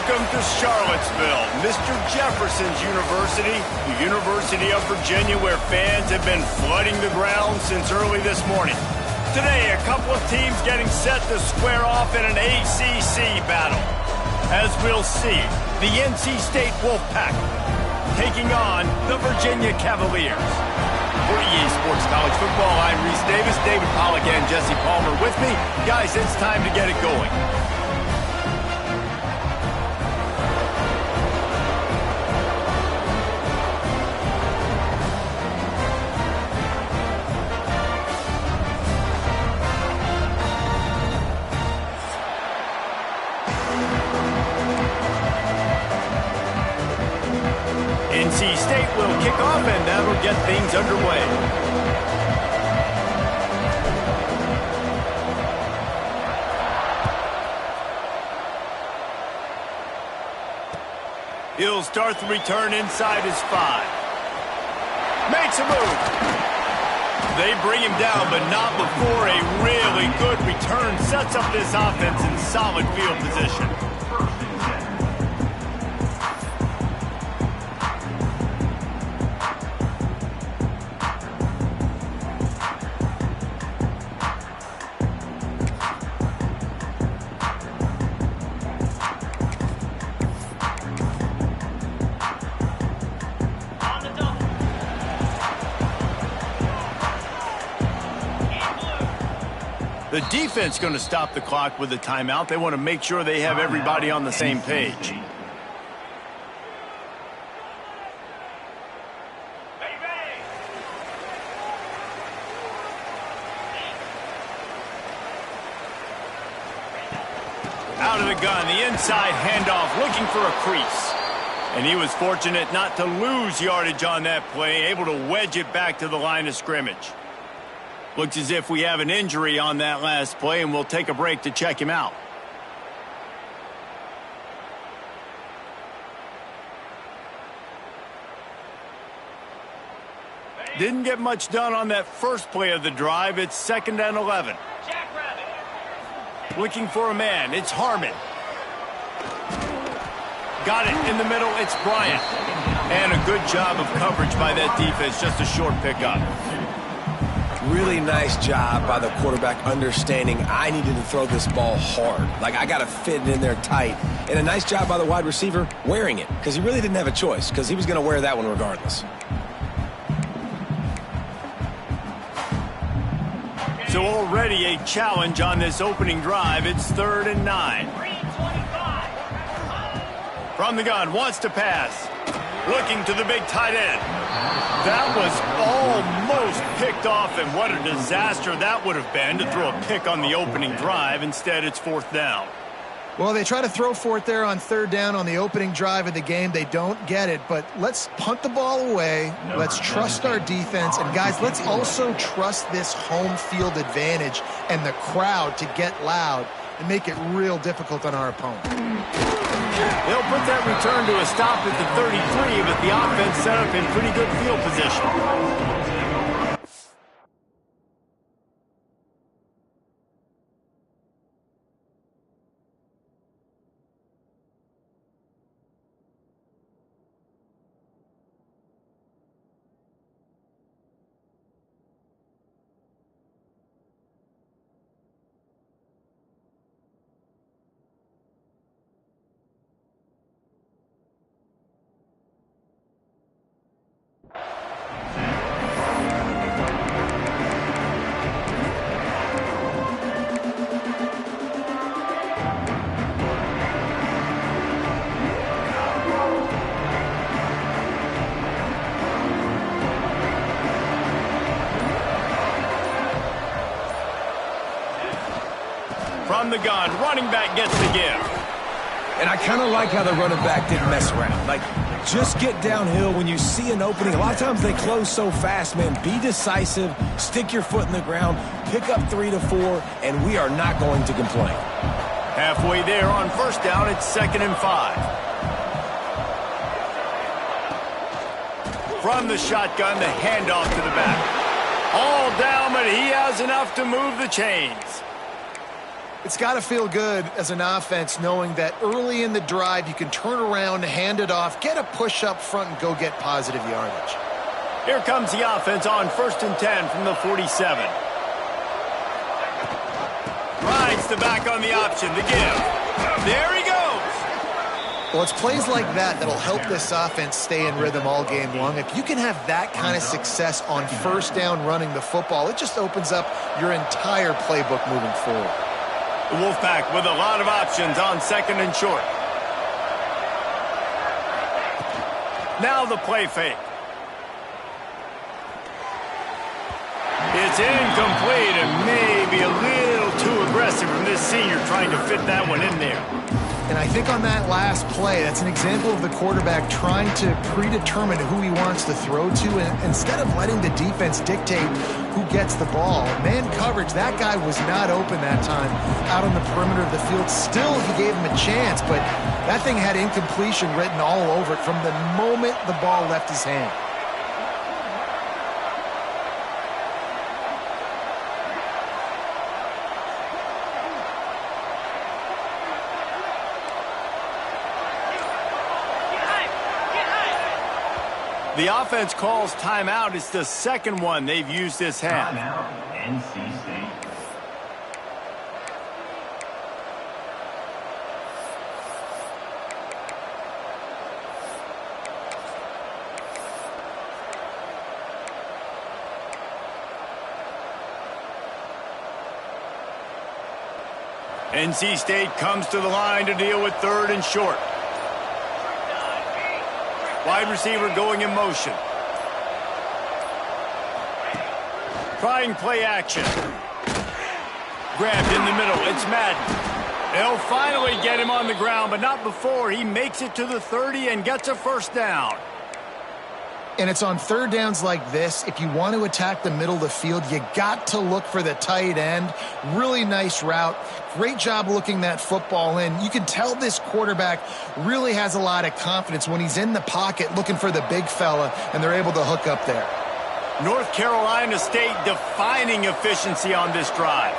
Welcome to Charlottesville, Mr. Jefferson's University, the University of Virginia, where fans have been flooding the ground since early this morning. Today, a couple of teams getting set to square off in an ACC battle. As we'll see, the NC State Wolfpack taking on the Virginia Cavaliers. For EA Sports College Football, I'm Reese Davis, David Pollack, and Jesse Palmer with me. Guys, it's time to get it going. NC State will kick off, and that'll get things underway. He'll start the return inside his 5. Makes a move. They bring him down, but not before a really good return sets up this offense in solid field position. The defense going to stop the clock with a timeout. They want to make sure they have everybody on the same page. Out of the gun, the inside handoff, looking for a crease. And he was fortunate not to lose yardage on that play, able to wedge it back to the line of scrimmage. Looks as if we have an injury on that last play, and we'll take a break to check him out. Didn't get much done on that first play of the drive. It's 2nd and 11. Looking for a man. It's Harmon. Got it in the middle. It's Bryant. And a good job of coverage by that defense. Just a short pickup. Really nice job by the quarterback understanding I needed to throw this ball hard. Like, I got to fit it in there tight. And a nice job by the wide receiver wearing it, because he really didn't have a choice, because he was going to wear that one regardless. So already a challenge on this opening drive. It's 3rd and 9. From the gun, wants to pass. Looking to the big tight end. That was almost picked off, and what a disaster that would have been to throw a pick on the opening drive. Instead, it's 4th down. Well, they try to throw for it there on 3rd down on the opening drive of the game. They don't get it, but let's punt the ball away. Let's trust our defense. And, guys, let's also trust this home field advantage and the crowd to get loud and make it real difficult on our opponent. They'll put that return to a stop at the 33, but the offense set up in pretty good field position. From the gun, running back gets the give. And I kind of like how the running back didn't mess around. Like, just get downhill when you see an opening. A lot of times they close so fast, man. Be decisive, stick your foot in the ground, pick up 3 to 4, and we are not going to complain. Halfway there on 1st down, it's 2nd and 5. From the shotgun, the handoff to the back. All down, but he has enough to move the chains. It's got to feel good as an offense knowing that early in the drive you can turn around, hand it off, get a push up front, and go get positive yardage. Here comes the offense on 1st and 10 from the 47. Rides the back on the option, the give. There he goes. Well, it's plays like that that'll help this offense stay in rhythm all game long. If you can have that kind of success on 1st down running the football, it just opens up your entire playbook moving forward. The Wolfpack with a lot of options on 2nd and short. Now the play fake. It's incomplete and maybe a little too aggressive from this senior trying to fit that one in there. And I think on that last play, that's an example of the quarterback trying to predetermine who he wants to throw to, and instead of letting the defense dictate who gets the ball. Man coverage, that guy was not open that time out on the perimeter of the field. Still, he gave him a chance, but that thing had incompletion written all over it from the moment the ball left his hand. The offense calls timeout. It's the second one they've used this half. Timeout, NC State. NC State comes to the line to deal with 3rd and short. Wide receiver going in motion. Trying play action. Grabbed in the middle. It's Madden. They'll finally get him on the ground, but not before he makes it to the 30 and gets a 1st down. And it's on 3rd downs like this. If you want to attack the middle of the field, you got to look for the tight end. Really nice route. Great job looking that football in. You can tell this quarterback really has a lot of confidence when he's in the pocket looking for the big fella, and they're able to hook up there. North Carolina State defining efficiency on this drive.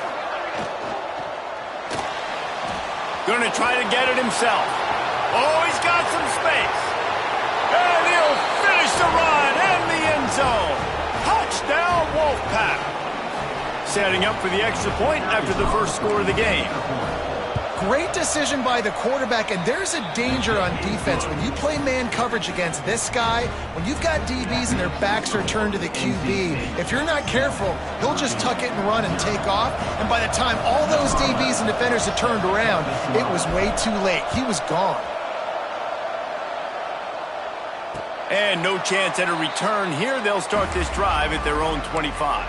Going to try to get it himself. Oh, he's got some space. And he'll finish the run in the end zone. Touchdown, Wolfpack. Setting up for the extra point after the first score of the game. Great decision by the quarterback, and there's a danger on defense. When you play man coverage against this guy, when you've got DBs and their backs are turned to the QB, if you're not careful, he'll just tuck it and run and take off. And by the time all those DBs and defenders had turned around, it was way too late. He was gone. And no chance at a return here. They'll start this drive at their own 25.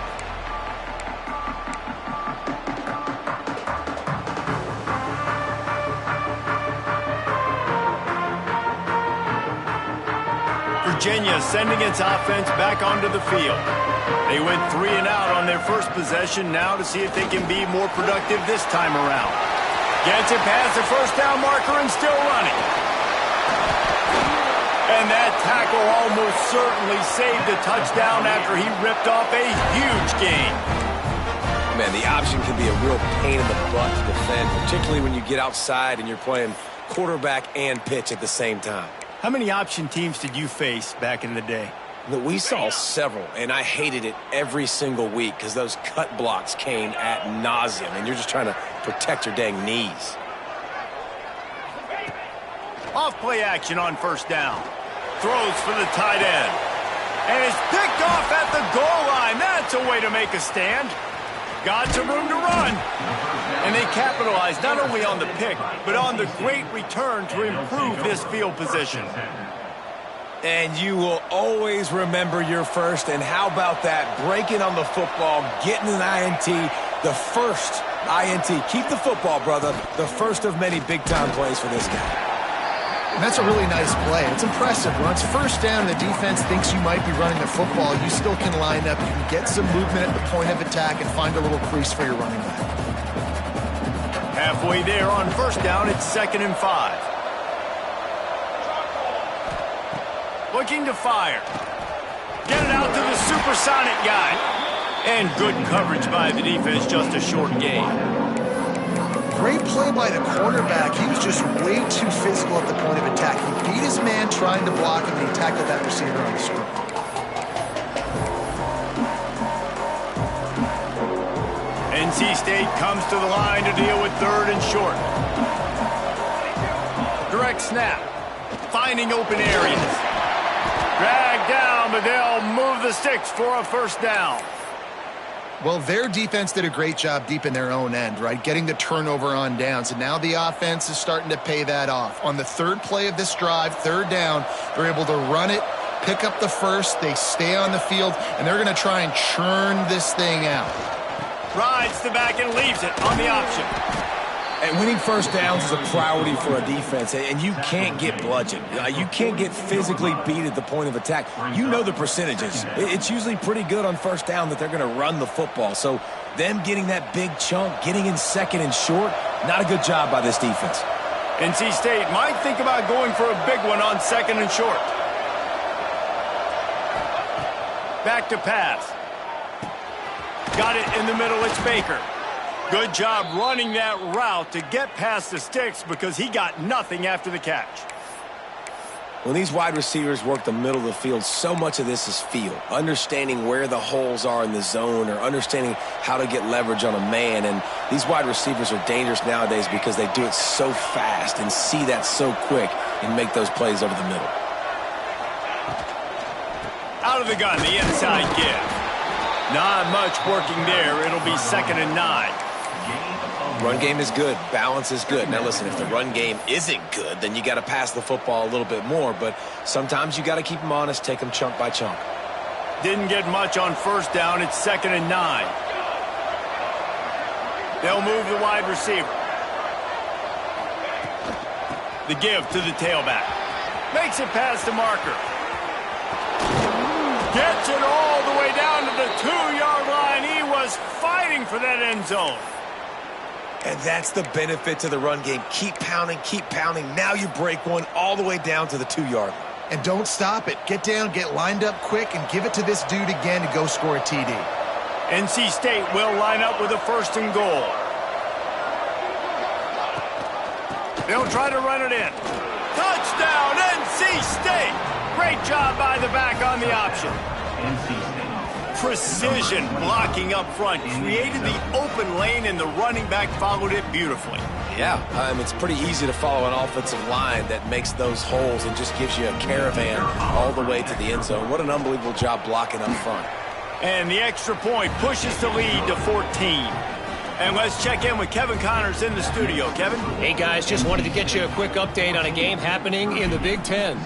Virginia sending its offense back onto the field. They went 3 and out on their first possession, now to see if they can be more productive this time around. Gets it past the 1st down marker and still running. And that tackle almost certainly saved a touchdown after he ripped off a huge gain. Man, the option can be a real pain in the butt to defend, particularly when you get outside and you're playing quarterback and pitch at the same time. How many option teams did you face back in the day? Look, we saw several, and I hated it every single week because those cut blocks came ad nauseum, and you're just trying to protect your dang knees. Off play action on 1st down. Throws for the tight end. And it's picked off at the goal line. That's a way to make a stand. Got some room to run. And they capitalized not only on the pick, but on the great return to improve this field position. And you will always remember your first. And how about that? Breaking on the football, getting an INT, the first INT. Keep the football, brother. The first of many big-time plays for this guy. And that's a really nice play. It's impressive. When it's 1st down, the defense thinks you might be running the football. You still can line up. You can get some movement at the point of attack and find a little crease for your running back. Halfway there on 1st down, it's 2nd and 5. Looking to fire. Get it out to the supersonic guy. And good coverage by the defense, just a short gain. Great play by the cornerback. He was just way too physical at the point of attack. He beat his man trying to block him, and he tackled that receiver on the screen. NC State comes to the line to deal with 3rd and short. Direct snap. Finding open areas. Dragged down, but they'll move the sticks for a first down. Well, their defense did a great job deep in their own end, right? Getting the turnover on downs. And now the offense is starting to pay that off. On the 3rd play of this drive, 3rd down, they're able to run it, pick up the first, they stay on the field, and they're going to try and churn this thing out. Rides the back and leaves it on the option. And winning first downs is a priority for a defense, and you can't get bludgeoned. You can't get physically beat at the point of attack. You know the percentages. It's usually pretty good on first down that they're going to run the football. So them getting that big chunk, getting in 2nd and short, not a good job by this defense. NC State might think about going for a big one on 2nd and short. Back to pass. Got it in the middle. It's Baker. Good job running that route to get past the sticks because he got nothing after the catch. When these wide receivers work the middle of the field, so much of this is feel. Understanding where the holes are in the zone or understanding how to get leverage on a man. And these wide receivers are dangerous nowadays because they do it so fast and see that so quick and make those plays over the middle. Out of the gun, the inside give. Not much working there. It'll be 2nd and 9. Run game is good. Balance is good. Now, listen, if the run game isn't good, then you got to pass the football a little bit more. But sometimes you got to keep them honest, take them chunk by chunk. Didn't get much on first down. It's 2nd and 9. They'll move the wide receiver. The give to the tailback. Makes it past the marker. Gets it all the way down to the 2-yard line. He was fighting for that end zone. And that's the benefit to the run game. Keep pounding, keep pounding. Now you break one all the way down to the 2-yard line. And don't stop it. Get down, get lined up quick, and give it to this dude again to go score a TD. NC State will line up with a 1st and goal. They'll try to run it in. Touchdown, NC State! Great job by the back on the option. Precision blocking up front. Created the open lane, and the running back followed it beautifully. Yeah, it's pretty easy to follow an offensive line that makes those holes and just gives you a caravan all the way to the end zone. What an unbelievable job blocking up front. And the extra point pushes the lead to 14. And let's check in with Kevin Connors in the studio. Kevin? Hey, guys, just wanted to get you a quick update on a game happening in the Big Ten.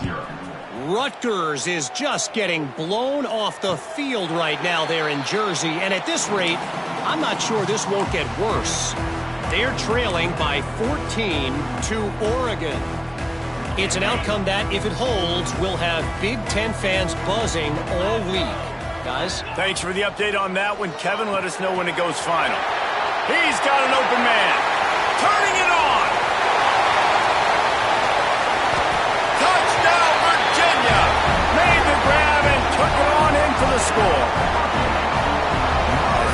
Rutgers is just getting blown off the field right now there in Jersey. And at this rate, I'm not sure this won't get worse. They're trailing by 14 to Oregon. It's an outcome that, if it holds, will have Big Ten fans buzzing all week. Guys? Thanks for the update on that one, Kevin. Let us know when it goes final. He's got an open man. Turning it on. Touchdown, Virginia. Made the grab and took it on in for the score.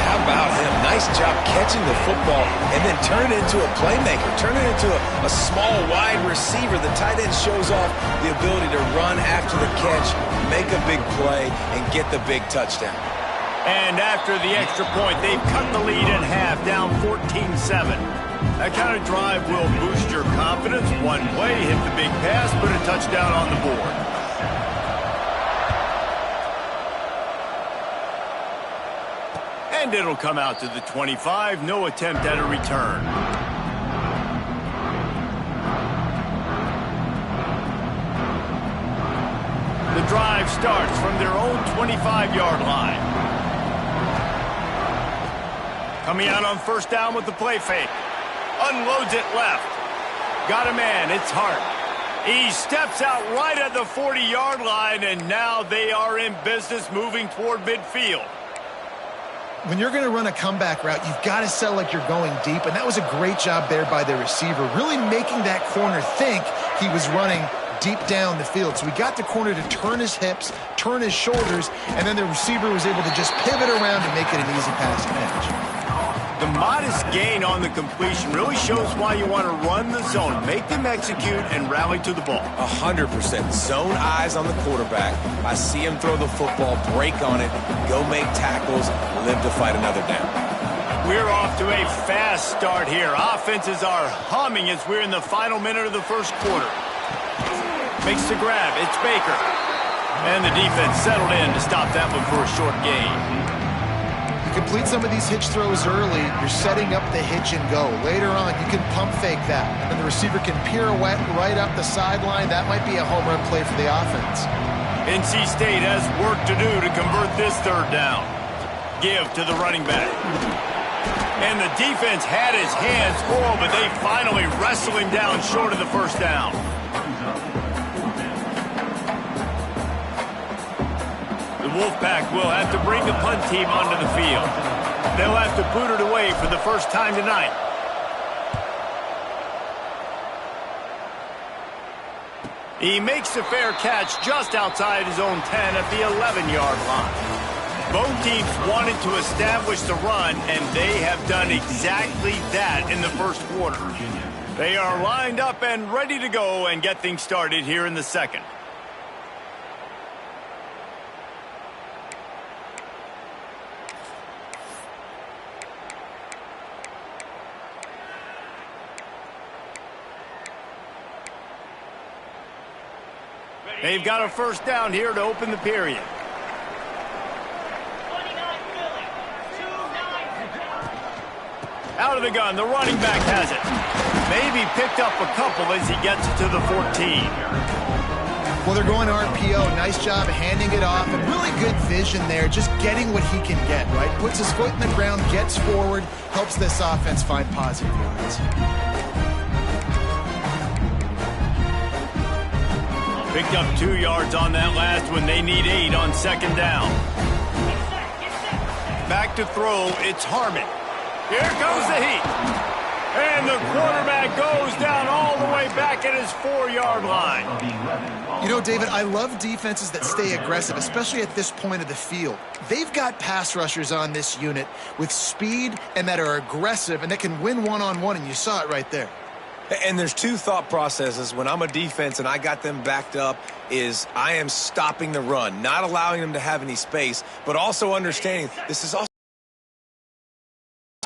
How about him? Nice job catching the football and then turn it into a playmaker. Turn it into a small wide receiver. The tight end shows off the ability to run after the catch, make a big play, and get the big touchdown. And after the extra point, they've cut the lead in half, down 14-7. That kind of drive will boost your confidence. One play, hit the big pass, put a touchdown on the board. And it'll come out to the 25. No attempt at a return. The drive starts from their own 25-yard line. Coming out on first down with the play fake. Unloads it left. Got a man. It's Hart. He steps out right at the 40-yard line, and now they are in business moving toward midfield. When you're going to run a comeback route, you've got to sell like you're going deep, and that was a great job there by the receiver, really making that corner think he was running deep down the field. So we got the corner to turn his hips, turn his shoulders, and then the receiver was able to just pivot around and make it an easy pass and catch. The modest gain on the completion really shows why you want to run the zone, make them execute, and rally to the ball. 100%. Zone eyes on the quarterback. I see him throw the football, break on it, go make tackles, live to fight another down. We're off to a fast start here. Offenses are humming as we're in the final minute of the first quarter. Makes the grab. It's Baker. And the defense settled in to stop that one for a short gain. Complete some of these hitch throws early, you're setting up the hitch and go. Later on, you can pump fake that, and then the receiver can pirouette right up the sideline. That might be a home run play for the offense. NC State has work to do to convert this third down. Give to the running back. And the defense had his hands full, but they finally wrestle him down short of the first down. The Wolfpack will have to bring the punt team onto the field. They'll have to boot it away for the first time tonight. He makes the fair catch just outside his own 10 at the 11-yard line. Both teams wanted to establish the run, and they have done exactly that in the first quarter. They are lined up and ready to go and get things started here in the second. They've got a first down here to open the period. Out of the gun, the running back has it. Maybe picked up a couple as he gets it to the 14. Well, they're going RPO. Nice job handing it off, and really good vision there, just getting what he can get, right? Puts his foot in the ground, gets forward, helps this offense find positive yards. Picked up 2 yards on that last one. They need 8 on second down. Back to throw. It's Harmon. Here comes the heat. And the quarterback goes down all the way back at his 4-yard line. You know, David, I love defenses that stay aggressive, especially at this point of the field. They've got pass rushers on this unit with speed and that are aggressive and that can win one-on-one, and you saw it right there. And there's two thought processes when I'm a defense and I got them backed up is I am stopping the run, not allowing them to have any space, but also understanding this is also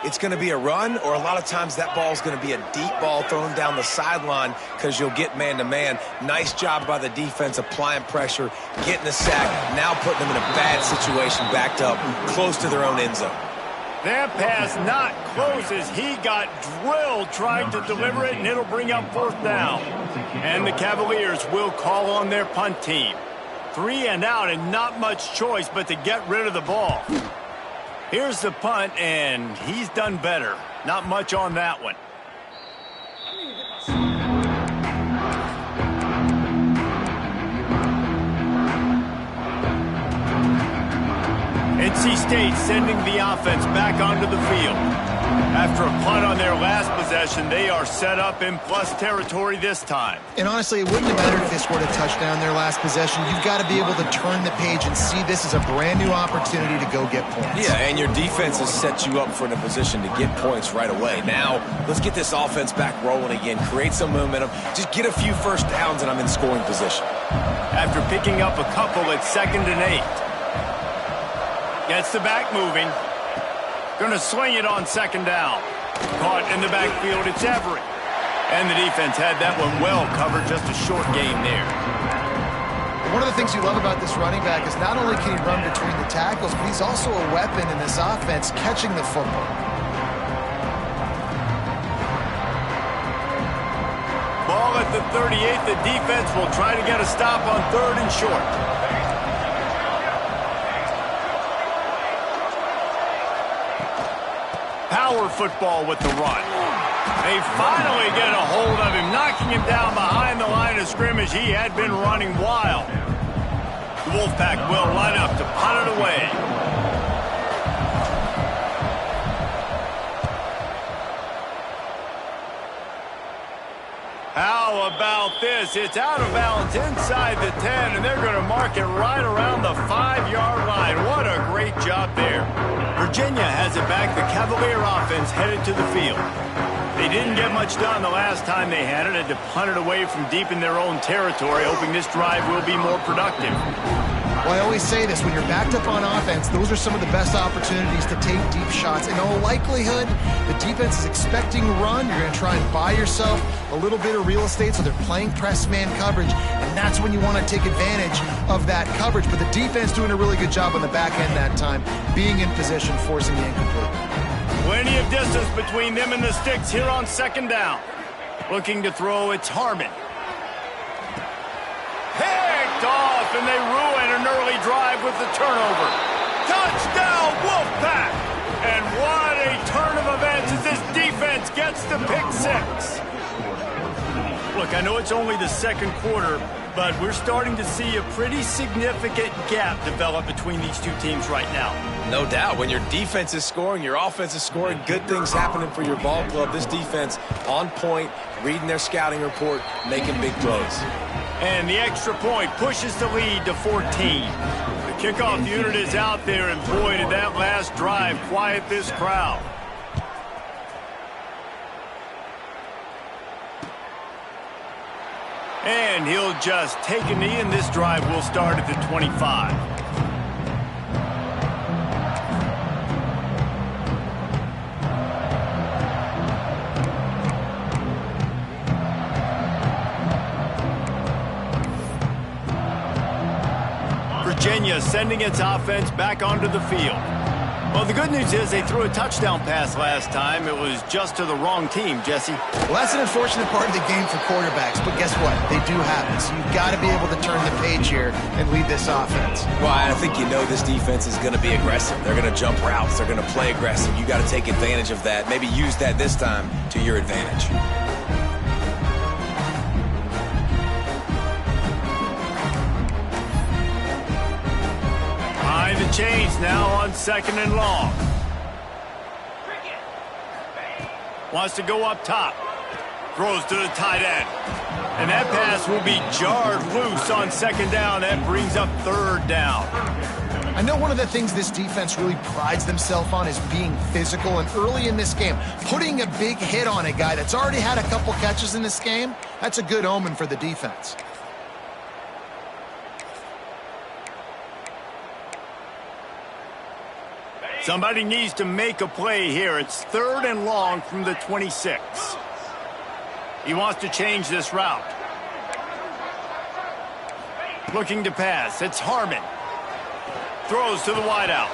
it's going to be a run, or a lot of times that ball is going to be a deep ball thrown down the sideline because you'll get man-to-man. Nice job by the defense applying pressure, getting the sack, now putting them in a bad situation backed up close to their own end zone. That pass not close as he got drilled trying to deliver it, and it'll bring up fourth down. And the Cavaliers will call on their punt team. 3 and out and not much choice but to get rid of the ball. Here's the punt, and he's done better. Not much on that one. NC State sending the offense back onto the field. After a punt on their last possession, they are set up in plus territory this time. And honestly, it wouldn't have mattered if they scored a touchdown their last possession. You've got to be able to turn the page and see this as a brand new opportunity to go get points. Yeah, and your defense has set you up for a position to get points right away. Now, let's get this offense back rolling again, create some momentum, just get a few first downs, and I'm in scoring position. After picking up a couple at 2nd and 8. Gets the back moving. Going to swing it on 2nd down. Caught in the backfield, it's Everett. And the defense had that one well covered, just a short game there. One of the things you love about this running back is not only can he run between the tackles, but he's also a weapon in this offense, catching the football. Ball at the 38. The defense will try to get a stop on 3rd and short. Power football with the run. They finally get a hold of him, knocking him down behind the line of scrimmage. He had been running wild. The Wolfpack will line up to punt it away. How about this? It's out of bounds inside the 10, and they're going to mark it right around the 5-yard line. What a great job there. Virginia has it back. The Cavalier offense headed to the field. They didn't get much done the last time they had it. Had to punt it away from deep in their own territory, hoping this drive will be more productive. Well, I always say this, when you're backed up on offense, those are some of the best opportunities to take deep shots. In all likelihood, the defense is expecting a run. You're going to try and buy yourself a little bit of real estate, so they're playing press man coverage, and that's when you want to take advantage of that coverage. But the defense doing a really good job on the back end that time, being in position, forcing the incomplete. Plenty of distance between them and the sticks here on second down. Looking to throw, it's Harmon. Picked off, and they ruin an early drive with the turnover. Touchdown, Wolfpack! And what a turn of events as this defense gets the pick six. Look, I know it's only the second quarter, but we're starting to see a pretty significant gap develop between these two teams right now. No doubt. When your defense is scoring, your offense is scoring, good things happening for your ball club. This defense on point, reading their scouting report, making big plays. And the extra point pushes the lead to 14. The kickoff unit is out there, and boy, did that last drive quiet this crowd. And he'll just take a knee, and this drive will start at the 25. Virginia sending its offense back onto the field. Well, the good news is they threw a touchdown pass last time. It was just to the wrong team, Jesse. Well, that's an unfortunate part of the game for quarterbacks, but guess what? They do happen, so you've got to be able to turn the page here and lead this offense. Well, I think you know this defense is going to be aggressive. They're going to jump routes. They're going to play aggressive. You got to take advantage of that. Maybe use that this time to your advantage. The change now on second and long. Wants to go up top. Throws to the tight end. And that pass will be jarred loose on second down. That brings up third down. I know one of the things this defense really prides themselves on is being physical, and early in this game, putting a big hit on a guy that's already had a couple catches in this game, that's a good omen for the defense. Somebody needs to make a play here. It's third and long from the 26. He wants to change this route. Looking to pass. It's Harmon. Throws to the wideout.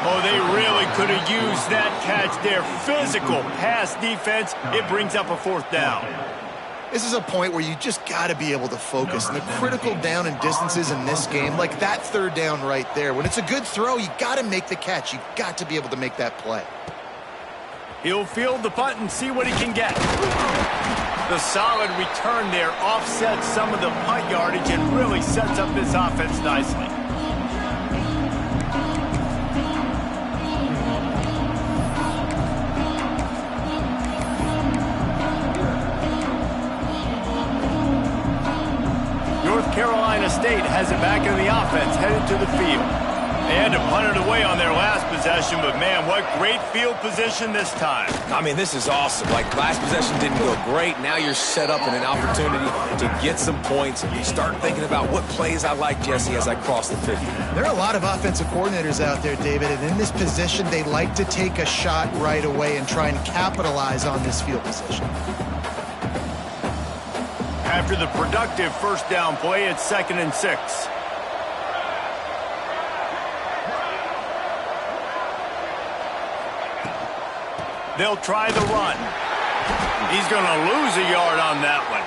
Oh, they really could have used that catch there. Physical pass defense. It brings up a fourth down. This is a point where you just got to be able to focus. And the critical down and distances in this game, like that third down right there, when it's a good throw, you got to make the catch. You got to be able to make that play. He'll field the punt and see what he can get. The solid return there offsets some of the punt yardage and really sets up this offense nicely. North Carolina State has it back in the offense, headed to the field. They had to punt it away on their last possession, but man, what great field position this time. I mean, this is awesome. Like, last possession didn't go great. Now you're set up in an opportunity to get some points. You start thinking about what plays I like, Jesse, as I cross the 50. There are a lot of offensive coordinators out there, David, and in this position, they like to take a shot right away and try and capitalize on this field position. After the productive first down play, it's 2nd and 6. They'll try the run. He's going to lose a yard on that one.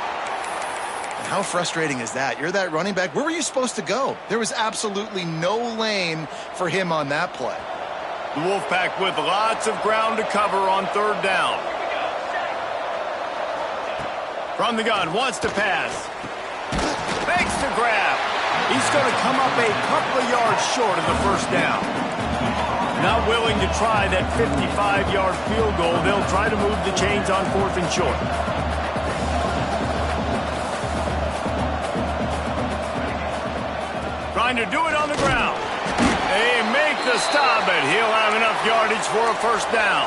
How frustrating is that? You're that running back. Where were you supposed to go? There was absolutely no lane for him on that play. The Wolfpack with lots of ground to cover on third down. From the gun, wants to pass. Makes the grab. He's going to come up a couple of yards short of the first down. Not willing to try that 55-yard field goal. They'll try to move the chains on 4th and short. Trying to do it on the ground. They make the stop, but he'll have enough yardage for a first down.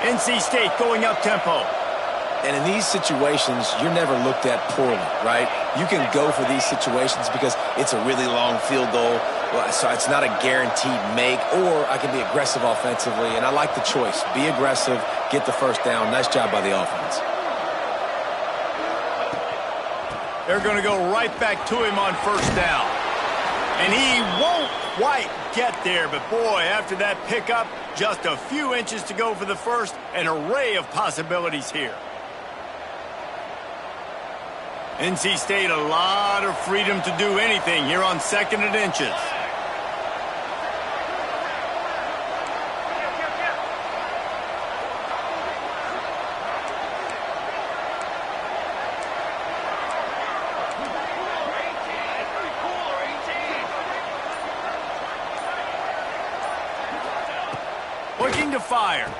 NC State going up tempo. And in these situations, you're never looked at poorly, right? You can go for these situations because it's a really long field goal, so it's not a guaranteed make, or I can be aggressive offensively, and I like the choice. Be aggressive, get the first down. Nice job by the offense. They're going to go right back to him on first down. And he won't quite get there, but boy, after that pickup, just a few inches to go for the first, an array of possibilities here. NC State, a lot of freedom to do anything here on 2nd and inches. Looking to fire.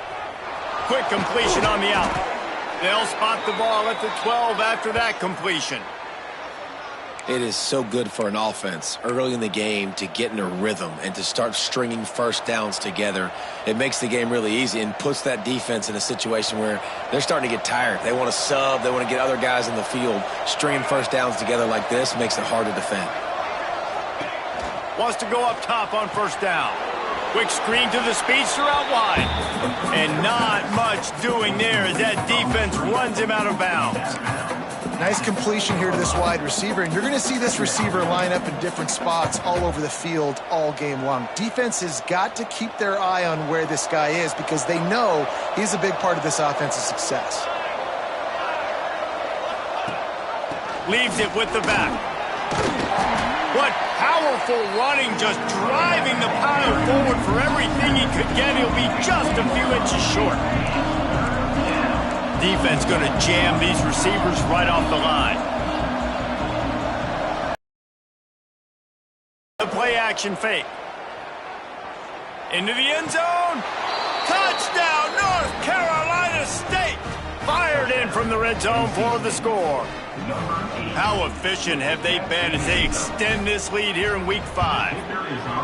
Quick completion on the out. They'll spot the ball at the 12 after that completion. It is so good for an offense early in the game to get in a rhythm and to start stringing first downs together. It makes the game really easy and puts that defense in a situation where they're starting to get tired. They want to sub. They want to get other guys in the field. Stringing first downs together like this makes it hard to defend. Wants to go up top on first down. Quick screen to the speedster out wide. And not much doing there as that defense runs him out of bounds. Nice completion here to this wide receiver, and you're going to see this receiver line up in different spots all over the field all game long. Defense has got to keep their eye on where this guy is because they know he's a big part of this offense's success. Leaves it with the back. What powerful running, just driving the pile forward for everything he could get. He'll be just a few inches short. Defense going to jam these receivers right off the line. The play action fake. Into the end zone. Touchdown, North Carolina State. Fired in from the red zone for the score. How efficient have they been as they extend this lead here in Week 5?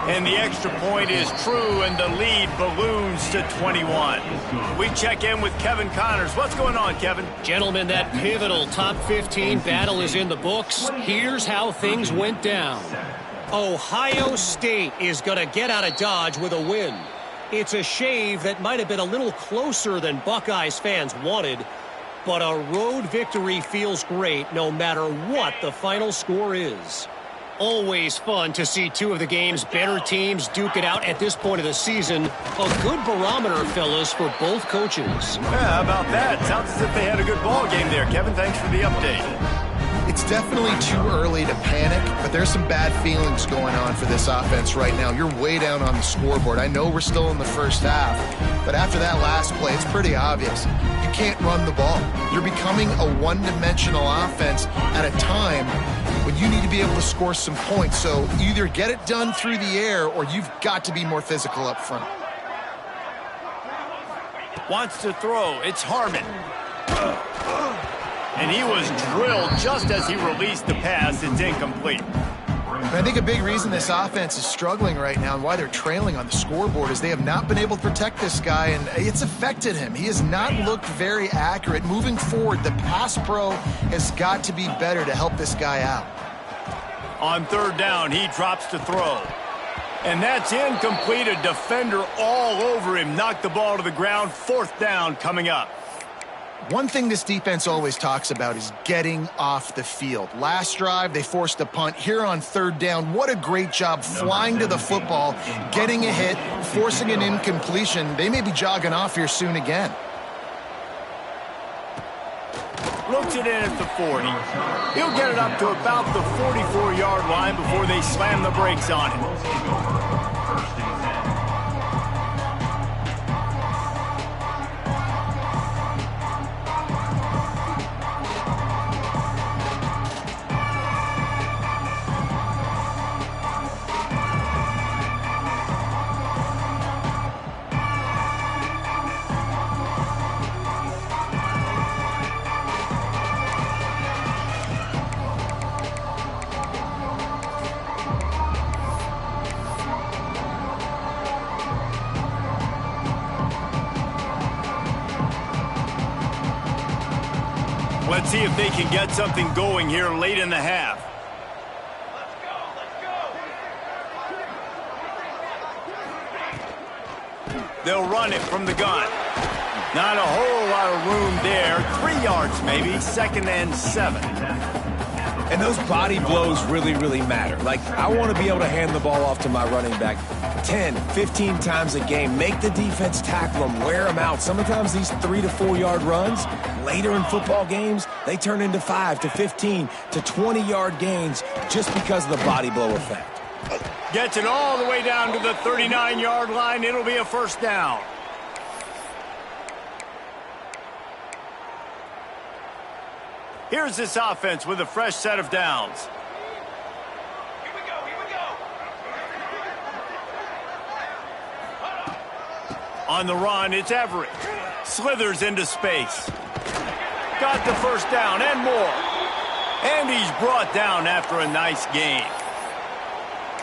And the extra point is true, and the lead balloons to 21. We check in with Kevin Connors. What's going on, Kevin? Gentlemen, that pivotal top 15 battle is in the books. Here's how things went down. Ohio State is going to get out of Dodge with a win. It's a shave that might have been a little closer than Buckeyes fans wanted, but a road victory feels great no matter what the final score is. Always fun to see two of the game's better teams duke it out at this point of the season. A good barometer, fellas, for both coaches. Yeah, how about that? Sounds as if they had a good ball game there. Kevin, thanks for the update. It's definitely too early to panic, but there's some bad feelings going on for this offense right now. You're way down on the scoreboard. I know we're still in the first half, but after that last play, it's pretty obvious. You can't run the ball. You're becoming a one-dimensional offense at a time when you need to be able to score some points. So either get it done through the air or you've got to be more physical up front. Wants to throw. It's Harmon. And he was drilled just as he released the pass. It's incomplete. I think a big reason this offense is struggling right now and why they're trailing on the scoreboard is they have not been able to protect this guy, and it's affected him. He has not looked very accurate. Moving forward, the pass pro has got to be better to help this guy out. On third down, he drops to throw. And that's incomplete. A defender all over him. Knocked the ball to the ground. Fourth down coming up. One thing this defense always talks about is getting off the field. Last drive, they forced a punt. Here on third down, what a great job flying to the football, getting a hit, forcing an incompletion. They may be jogging off here soon again. Looks it in at the 40. He'll get it up to about the 44-yard line before they slam the brakes on him. Let's see if they can get something going here late in the half. They'll run it from the gun. Not a whole lot of room there. 3 yards maybe, 2nd and 7. And those body blows really, really matter. Like, I want to be able to hand the ball off to my running back 10, 15 times a game. Make the defense tackle them, wear them out. Sometimes these 3 to 4 yard runs, later in football games, they turn into 5 to 15 to 20 yard gains just because of the body blow effect. Gets it all the way down to the 39-yard line. It'll be a first down. Here's this offense with a fresh set of downs. Here we go. On the run, it's Everett. Slithers into space. Got the first down and more. And he's brought down after a nice gain.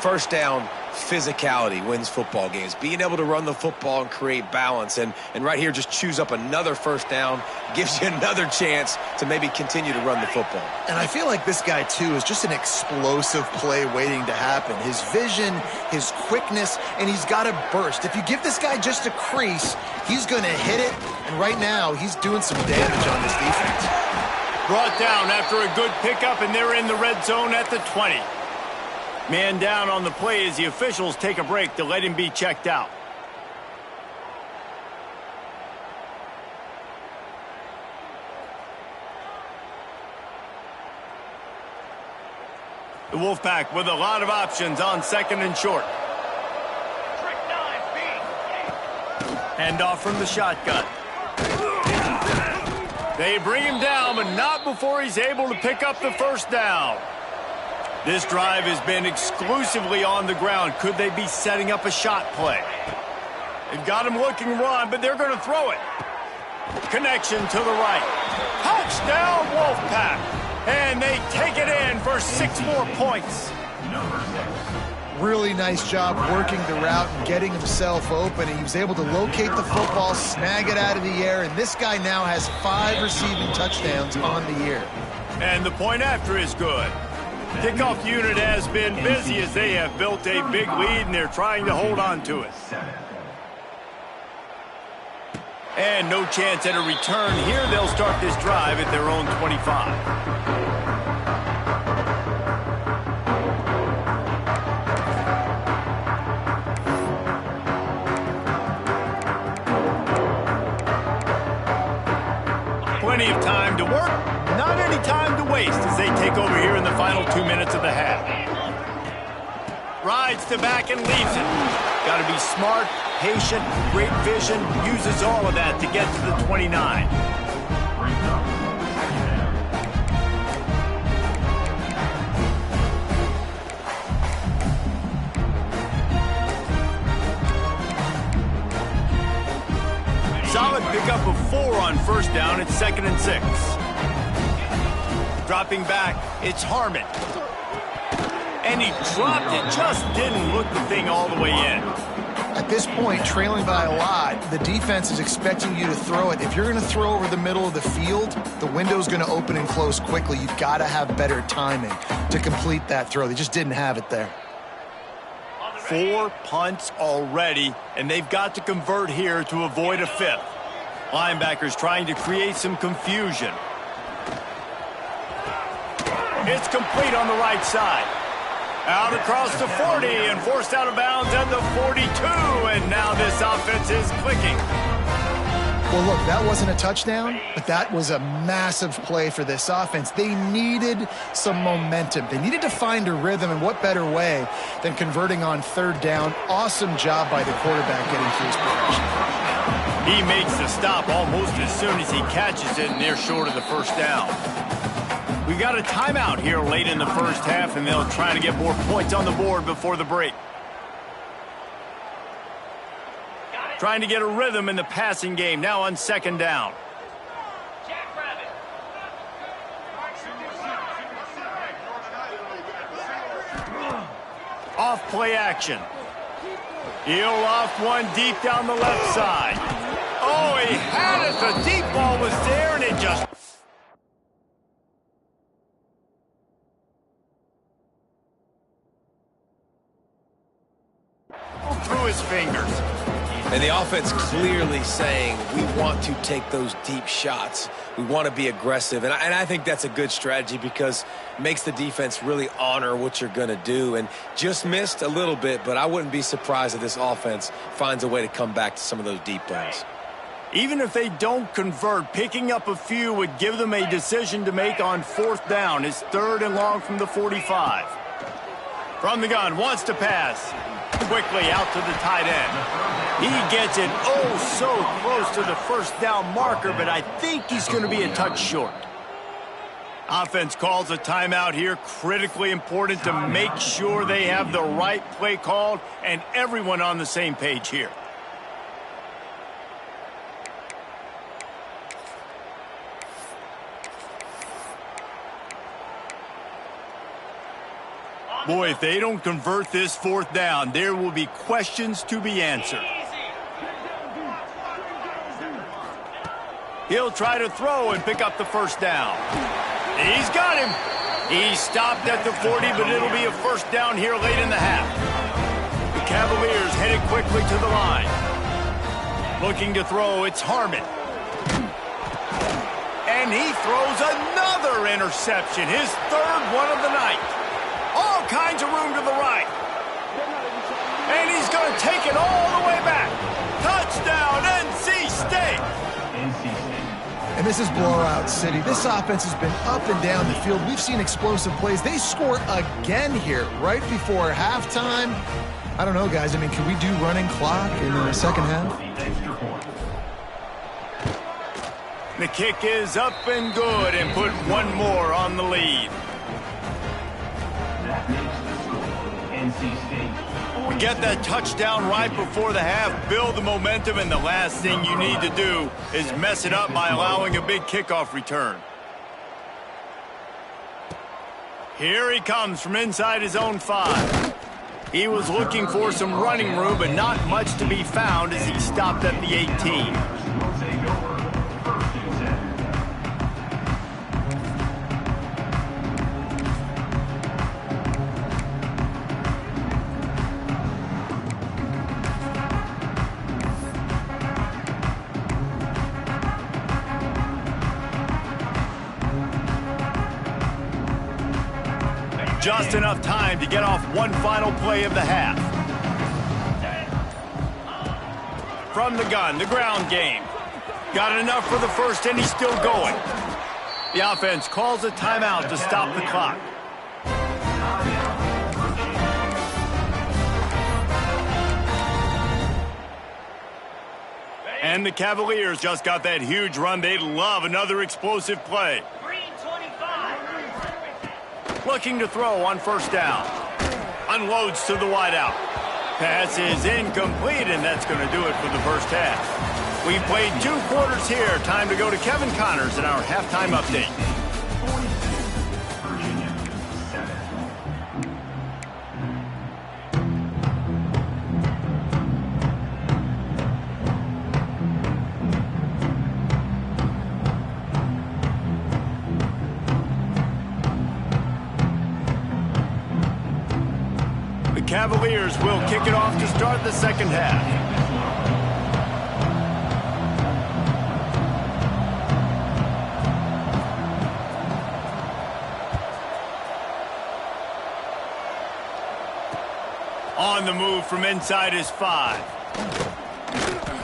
First down, physicality wins football games. Being able to run the football and create balance. And right here, just choose up another first down. Gives you another chance to maybe continue to run the football. And I feel like this guy, too, is just an explosive play waiting to happen. His vision, his quickness, and he's got a burst. If you give this guy just a crease, he's going to hit it. And right now, he's doing some damage on this defense. Brought down after a good pickup, and they're in the red zone at the 20. Man down on the play as the officials take a break to let him be checked out. The Wolfpack with a lot of options on 2nd and short. Hand off from the shotgun. They bring him down, but not before he's able to pick up the first down. This drive has been exclusively on the ground. Could they be setting up a shot play? They've got him looking run, but they're going to throw it. Connection to the right. Touchdown, Wolfpack. And they take it in for 6 more points. Really nice job working the route and getting himself open. He was able to locate the football, snag it out of the air, and this guy now has 5 receiving touchdowns on the year. And the point after is good. Kickoff unit has been busy as they have built a big lead, and they're trying to hold on to it. And no chance at a return here. They'll start this drive at their own 25. Plenty of time to work, not any time to waste as they take over here in the final 2 minutes of the half. Rides to back and leaves it. Got to be smart, patient, great vision, uses all of that to get to the 29. Solid pickup of 4 on first down. It's 2nd and 6. Dropping back, it's Harmon. And he dropped it, just didn't look the thing all the way in. At this point, trailing by a lot, the defense is expecting you to throw it. If you're going to throw over the middle of the field, the window's going to open and close quickly. You've got to have better timing to complete that throw. They just didn't have it there. 4 punts already, and they've got to convert here to avoid a 5th. Linebackers trying to create some confusion. It's complete on the right side. Out across the 40 and forced out of bounds at the 42, and now this offense is clicking. Well, look, that wasn't a touchdown, but that was a massive play for this offense. They needed some momentum. They needed to find a rhythm, and what better way than converting on 3rd down. Awesome job by the quarterback getting through his progression. He makes the stop almost as soon as he catches it, and they're short of the first down. We got a timeout here late in the first half, and they'll try to get more points on the board before the break. Trying to get a rhythm in the passing game, now on 2nd down. Off play action. He'll off one deep down the left side. Oh, he had it. The deep ball was there, and it just his fingers. And the offense clearly saying, we want to take those deep shots. We want to be aggressive. And I think that's a good strategy because it makes the defense really honor what you're going to do. And just missed a little bit, but I wouldn't be surprised if this offense finds a way to come back to some of those deep plays. Even if they don't convert, picking up a few would give them a decision to make on 4th down. It's 3rd and long from the 45. From the gun, wants to pass. Quickly out to the tight end. He gets it so close to the 1st down marker, but I think he's going to be a touch short. Offense calls a timeout here. Critically important to make sure they have the right play called and everyone on the same page here. Boy, if they don't convert this 4th down, there will be questions to be answered. He'll try to throw and pick up the 1st down. He's got him. He stopped at the 40, but it'll be a 1st down here late in the half. The Cavaliers headed quickly to the line. Looking to throw, it's Harmon. And he throws another interception, his 3rd one of the night. All kinds of room to the right. And he's going to take it all the way back. Touchdown, NC State. And this is blowout city. This offense has been up and down the field. We've seen explosive plays. They score again here right before halftime. I don't know, guys. I mean, can we do running clock in the second half? The kick is up and good and put one more on the lead. We get that touchdown right before the half, build the momentum, and the last thing you need to do is mess it up by allowing a big kickoff return. Here he comes from inside his own 5. He was looking for some running room, but not much to be found as he stopped at the 18. Just enough time to get off one final play of the half. From the gun, the ground game. Got enough for the 1st, and he's still going. The offense calls a timeout to stop the clock. And the Cavaliers just got that huge run. They'd love another explosive play. Looking to throw on 1st down. Unloads to the wideout. Pass is incomplete, and that's going to do it for the 1st half. We've played 2 quarters here. Time to go to Kevin Connors in our halftime update. Cavaliers will kick it off to start the second half. On the move from inside his 5.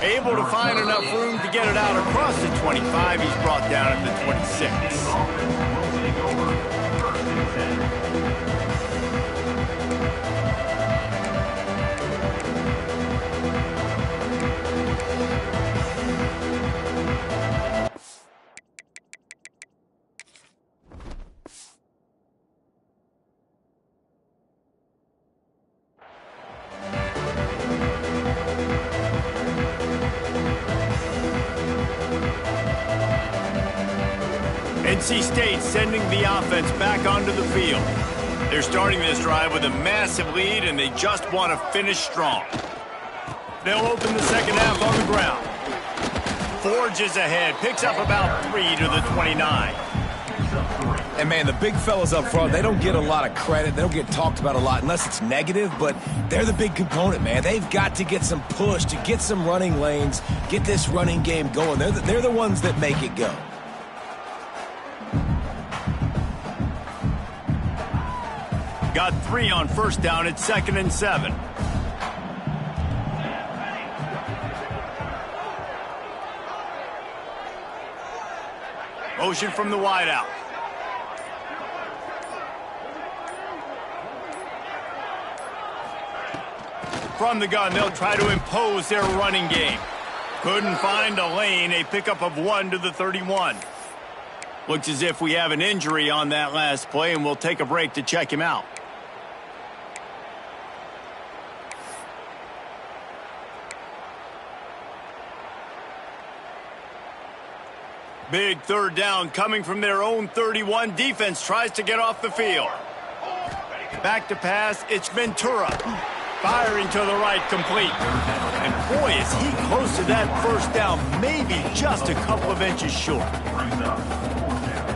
Able to find enough room to get it out across the 25. He's brought down at the 26. NC State sending the offense back onto the field. They're starting this drive with a massive lead, and they just want to finish strong. They'll open the second half on the ground. Forges ahead, picks up about 3 to the 29. And, man, the big fellas up front, they don't get a lot of credit. They don't get talked about a lot unless it's negative, but they're the big component, man. They've got to get some push, to get some running lanes, get this running game going. They're the ones that make it go. Got 3 on first down. It's 2nd and 7. Motion from the wideout. From the gun, they'll try to impose their running game. Couldn't find a lane. A pickup of 1 to the 31. Looks as if we have an injury on that last play, and we'll take a break to check him out. Big 3rd down coming from their own 31. Defense tries to get off the field. Back to pass. It's Ventura. Firing to the right, complete. And boy, is he close to that first down, maybe just a couple of inches short.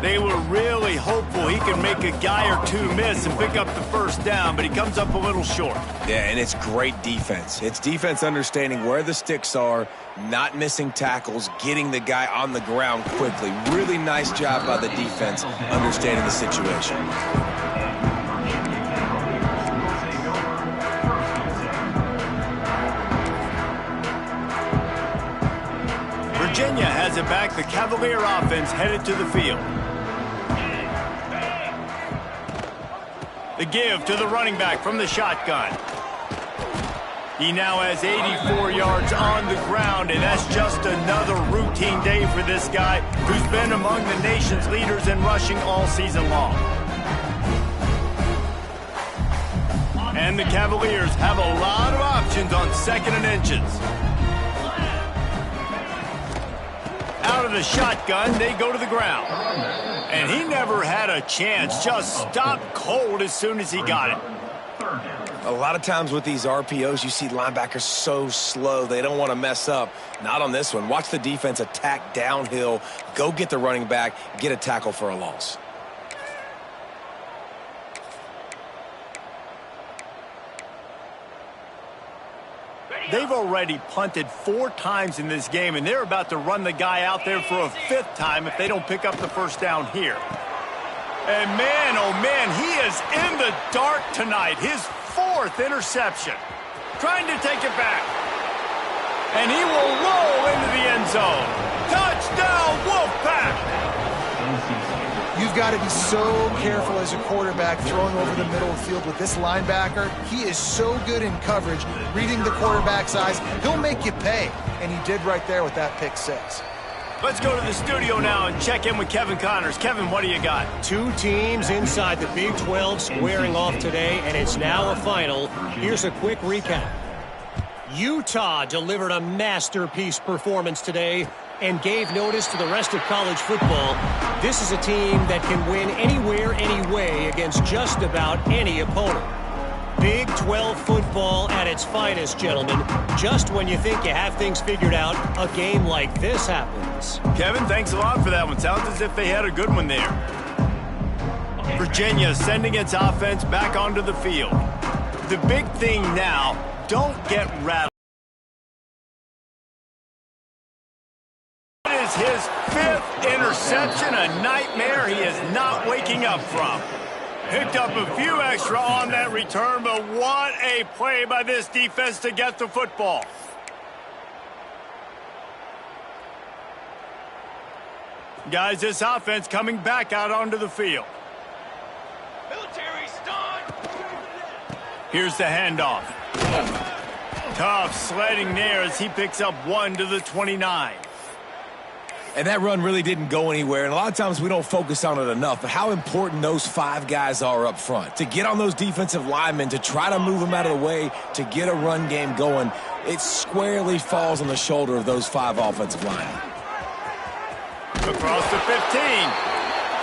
They were really hopeful he could make a guy or two miss and pick up the first down, but he comes up a little short. Yeah, and it's great defense. It's defense understanding where the sticks are, not missing tackles, getting the guy on the ground quickly. Really nice job by the defense understanding the situation. Virginia has it back. The Cavalier offense headed to the field. The give to the running back from the shotgun. He now has 84 yards on the ground, and that's just another routine day for this guy who's been among the nation's leaders in rushing all season long. And the Cavaliers have a lot of options on 2nd and inches. Out of the shotgun, they go to the ground. And he never had a chance, just stopped cold as soon as he got it. A lot of times with these RPOs, you see linebackers so slow, they don't want to mess up. Not on this one. Watch the defense attack downhill, go get the running back, get a tackle for a loss. They've already punted 4 times in this game, and they're about to run the guy out there for a 5th time if they don't pick up the first down here. And man, oh man, he is in the dark tonight. His 4th interception. Trying to take it back. And he will roll into the end zone. Touchdown, Wolfpack! You've got to be so careful as a quarterback throwing over the middle of the field with this linebacker. He is so good in coverage, reading the quarterback's eyes. He'll make you pay, and he did right there with that pick 6. Let's go to the studio now and check in with Kevin Connors. Kevin, what do you got? 2 teams inside the Big 12 squaring off today, and it's now a final. Here's a quick recap. Utah delivered a masterpiece performance today and gave notice to the rest of college football. This is a team that can win anywhere, anyway against just about any opponent. Big 12 football at its finest, gentlemen. Just when you think you have things figured out, a game like this happens. Kevin, thanks a lot for that one. Sounds as if they had a good one there. Virginia sending its offense back onto the field. The big thing now, don't get rattled. It is his 5th interception, a nightmare he is not waking up from. Picked up a few extra on that return, but what a play by this defense to get the football. Guys, this offense coming back out onto the field. Military stun. Here's the handoff. Tough sledding there as he picks up 1 to the 29. And that run really didn't go anywhere, and a lot of times we don't focus on it enough, but how important those 5 guys are up front. To get on those defensive linemen, to try to move them out of the way, to get a run game going, it squarely falls on the shoulder of those 5 offensive linemen. Across the 15.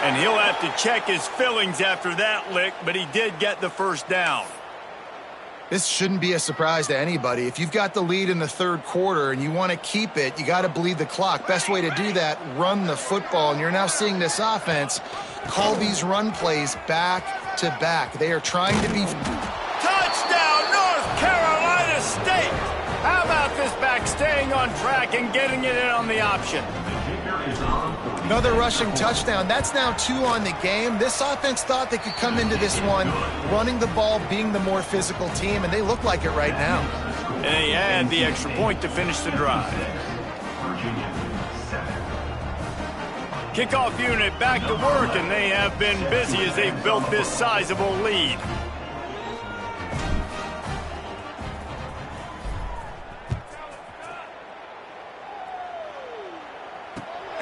And he'll have to check his fillings after that lick, but he did get the first down. This shouldn't be a surprise to anybody. If you've got the lead in the third quarter and you want to keep it, you got to bleed the clock. Best way to do that, run the football. And you're now seeing this offense call these run plays back to back. They are trying to be... Touchdown, North Carolina State! How about this back staying on track and getting it in on the option? Another rushing touchdown. That's now 2 on the game. This offense thought they could come into this one running the ball, being the more physical team, and they look like it right now. And they add the extra point to finish the drive. Kickoff unit back to work, and they have been busy as they've built this sizable lead.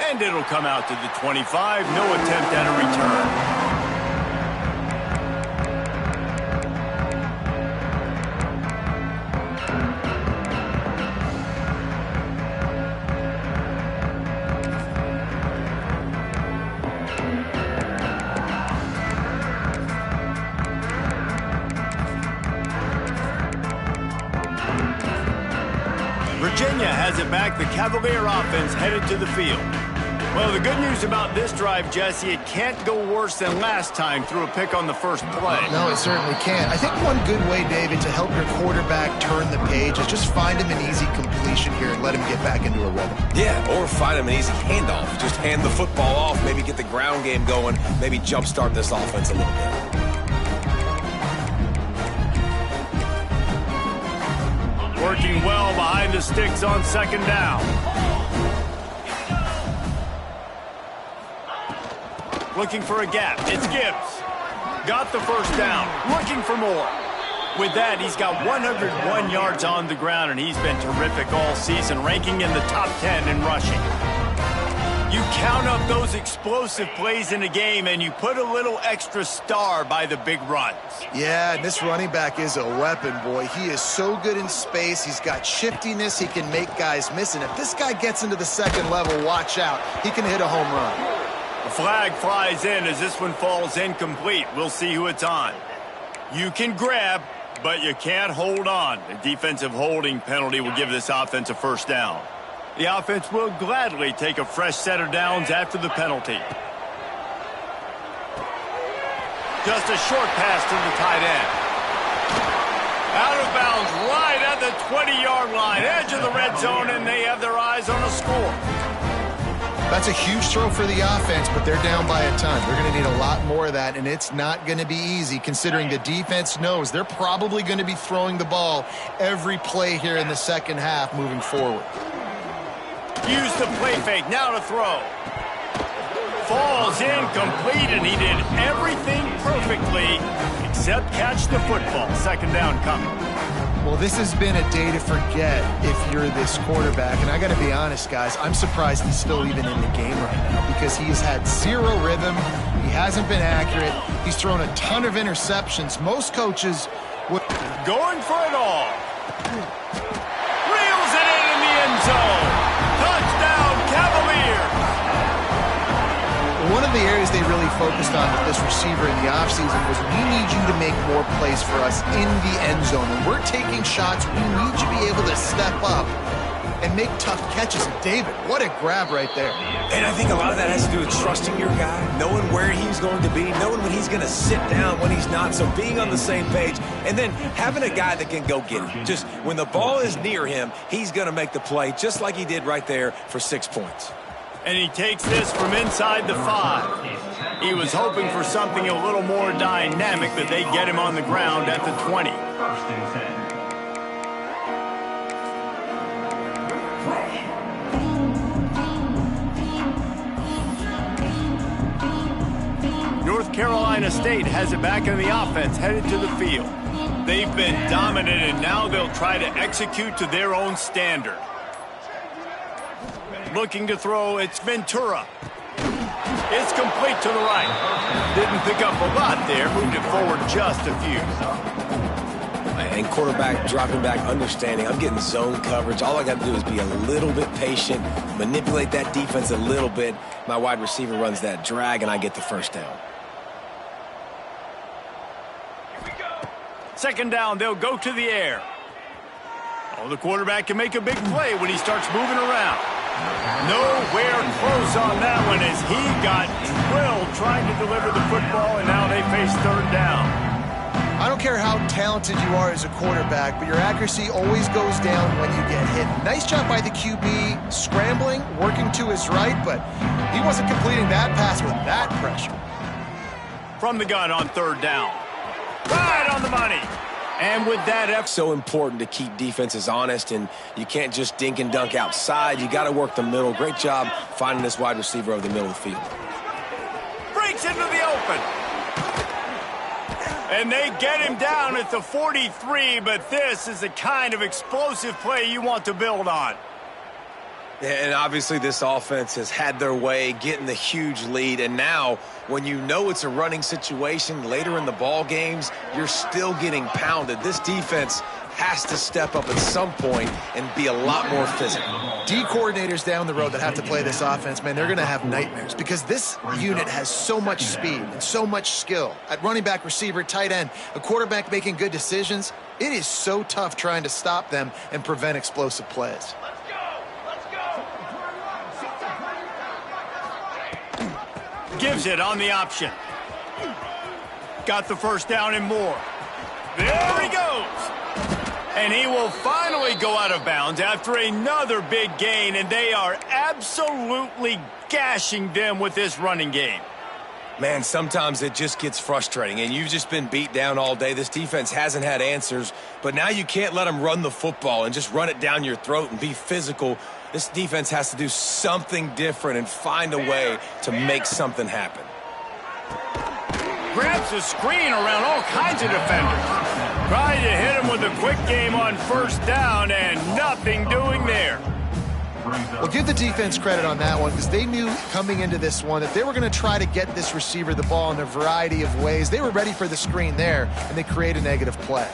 And it'll come out to the 25. No attempt at a return. Virginia has it back. The Cavalier offense headed to the field. Well, the good news about this drive, Jesse, it can't go worse than last time through a pick on the first play. No, it certainly can't. I think one good way, David, to help your quarterback turn the page is just find him an easy completion here and let him get back into a rhythm. Yeah, or find him an easy handoff. Just hand the football off, maybe get the ground game going, maybe jumpstart this offense a little bit. Working well behind the sticks on second down. Looking for a gap. It's Gibbs. Got the first down. Looking for more. With that, he's got 101 yards on the ground, and he's been terrific all season, ranking in the top 10 in rushing. You count up those explosive plays in a game, and you put a little extra star by the big runs. Yeah, and this running back is a weapon, boy. He is so good in space. He's got shiftiness. He can make guys miss. And if this guy gets into the second level, watch out. He can hit a home run. The flag flies in as this one falls incomplete. We'll see who it's on. You can grab, but you can't hold on. A defensive holding penalty will give this offense a first down. The offense will gladly take a fresh set of downs after the penalty. Just a short pass to the tight end. Out of bounds right at the 20-yard line, edge of the red zone, and they have their eyes on a score. That's a huge throw for the offense, but they're down by a ton. They're going to need a lot more of that, and it's not going to be easy considering the defense knows they're probably going to be throwing the ball every play here in the second half moving forward. Use the play fake, now to throw. Falls incomplete, and he did everything perfectly except catch the football. Second down coming. Well, this has been a day to forget if you're this quarterback. And I got to be honest, guys, I'm surprised he's still even in the game right now because he's had zero rhythm. He hasn't been accurate. He's thrown a ton of interceptions. Most coaches would... Going for it all. Reels it in the end zone. Touchdown, Cavaliers. One of the areas they really focused on with this receiver in the offseason was we need you to make more plays for us in the end zone. When we're taking shots, we need you to be able to step up and make tough catches. And David, what a grab right there. And I think a lot of that has to do with trusting your guy, knowing where he's going to be, knowing when he's going to sit down, when he's not, so being on the same page, and then having a guy that can go get it. Just when the ball is near him, he's going to make the play just like he did right there for 6 points. And he takes this from inside the 5. He was hoping for something a little more dynamic, but they get him on the ground at the 20. North Carolina State has it back in the offense, headed to the field. They've been dominant, and now they'll try to execute to their own standard. Looking to throw, it's Ventura. It's complete to the right. Didn't pick up a lot there, moved it forward just a few. And quarterback dropping back, understanding I'm getting zone coverage. All I got to do is be a little bit patient, manipulate that defense a little bit. My wide receiver runs that drag, and I get the first down. Second down, they'll go to the air. Oh, the quarterback can make a big play when he starts moving around. Nowhere close on that one as he got drilled trying to deliver the football, and now they face third down. I don't care how talented you are as a quarterback, but your accuracy always goes down when you get hit. Nice job by the QB scrambling, working to his right, but he wasn't completing that pass with that pressure. From the gun on third down. Right on the money. And with that effort, so important to keep defenses honest, and you can't just dink and dunk outside. You got to work the middle. Great job finding this wide receiver over the middle of the field. Breaks into the open. And they get him down at the 43, but this is the kind of explosive play you want to build on. And obviously this offense has had their way getting the huge lead, and now when you know it's a running situation later in the ball games, you're still getting pounded. This defense has to step up at some point and be a lot more physical. D coordinators down the road that have to play this offense, man, they're going to have nightmares because this unit has so much speed and so much skill. At running back, receiver, tight end, a quarterback making good decisions, it is so tough trying to stop them and prevent explosive plays. Gives it on the option. Got the first down and more. There he goes. And he will finally go out of bounds after another big gain, and they are absolutely gashing them with this running game. Man, sometimes it just gets frustrating, and you've just been beat down all day. This defense hasn't had answers, but now you can't let them run the football and just run it down your throat and be physical. This defense has to do something different and find a way to make something happen. Grabs a screen around all kinds of defenders. Trying to hit him with a quick game on first down, and nothing doing there. Well, give the defense credit on that one because they knew coming into this one that they were going to try to get this receiver the ball in a variety of ways. They were ready for the screen there, and they create a negative play.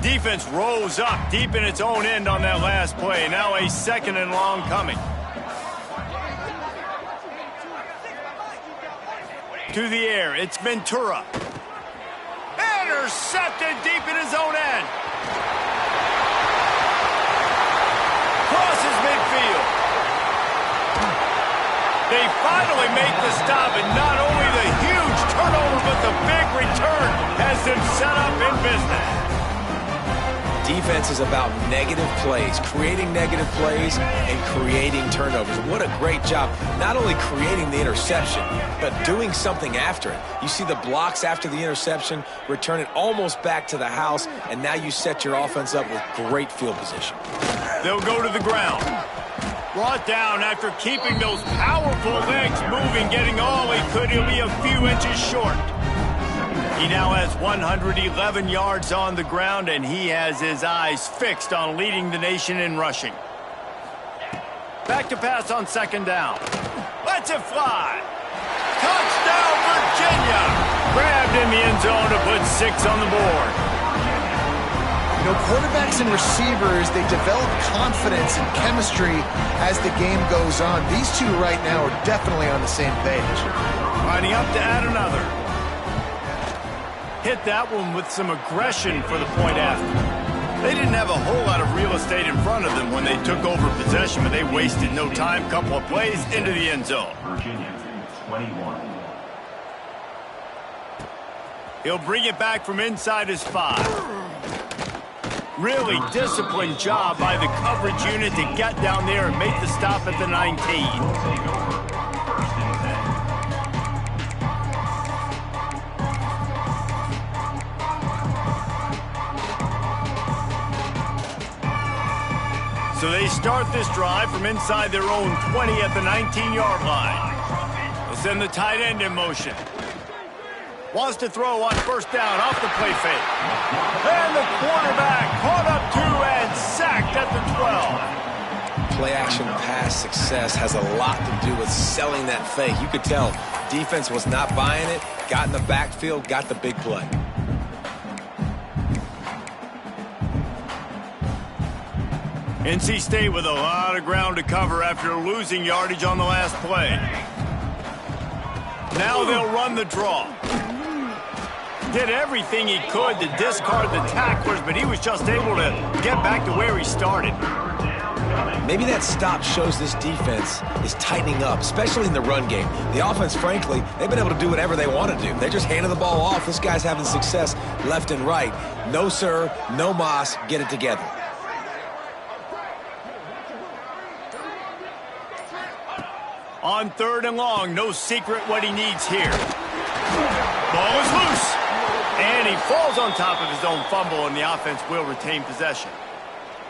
Defense rolls up deep in its own end on that last play. Now a second and long coming. To the air, it's Ventura. Intercepted deep in his own end. Crosses midfield. They finally make the stop, and not only the huge turnover, but the big return has them set up in business. Defense is about negative plays, creating negative plays and creating turnovers. What a great job, not only creating the interception, but doing something after it. You see the blocks after the interception, return it almost back to the house, and now you set your offense up with great field position. They'll go to the ground. Brought down after keeping those powerful legs moving, getting all he could. He'll be a few inches short. He now has 111 yards on the ground, and he has his eyes fixed on leading the nation in rushing. Back to pass on second down. Lets it fly. Touchdown, Virginia. Grabbed in the end zone to put 6 on the board. You know, quarterbacks and receivers, they develop confidence and chemistry as the game goes on. These two right now are definitely on the same page. Lining up to add another. Hit that one with some aggression for the point after. They didn't have a whole lot of real estate in front of them when they took over possession, but they wasted no time. Couple of plays into the end zone. Virginia, 21. He'll bring it back from inside his 5. Really disciplined job by the coverage unit to get down there and make the stop at the 19. So they start this drive from inside their own 20 at the 19-yard line. They'll send the tight end in motion. Wants to throw on first down off the play fake. And the quarterback caught up 2 and sacked at the 12. Play action pass success has a lot to do with selling that fake. You could tell defense was not buying it, got in the backfield, got the big play. NC State with a lot of ground to cover after losing yardage on the last play. Now they'll run the draw. did everything he could to discard the tacklers, but he was just able to get back to where he started. Maybe that stop shows this defense is tightening up, especially in the run game. The offense, frankly, they've been able to do whatever they want to do. They're just handing the ball off. This guy's having success left and right. No, sir, no mas, get it together. On 3rd and long, no secret what he needs here. Ball is loose. And he falls on top of his own fumble, and the offense will retain possession.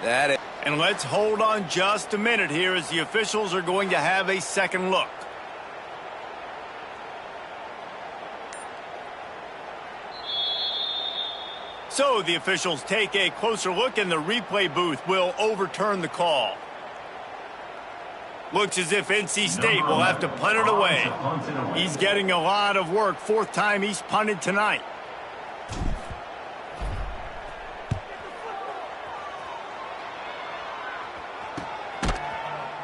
That is. And let's hold on just a minute here as the officials are going to have a second look. So the officials take a closer look, and the replay booth will overturn the call. Looks as if NC State will have to punt it away. He's getting a lot of work. 4th time he's punted tonight.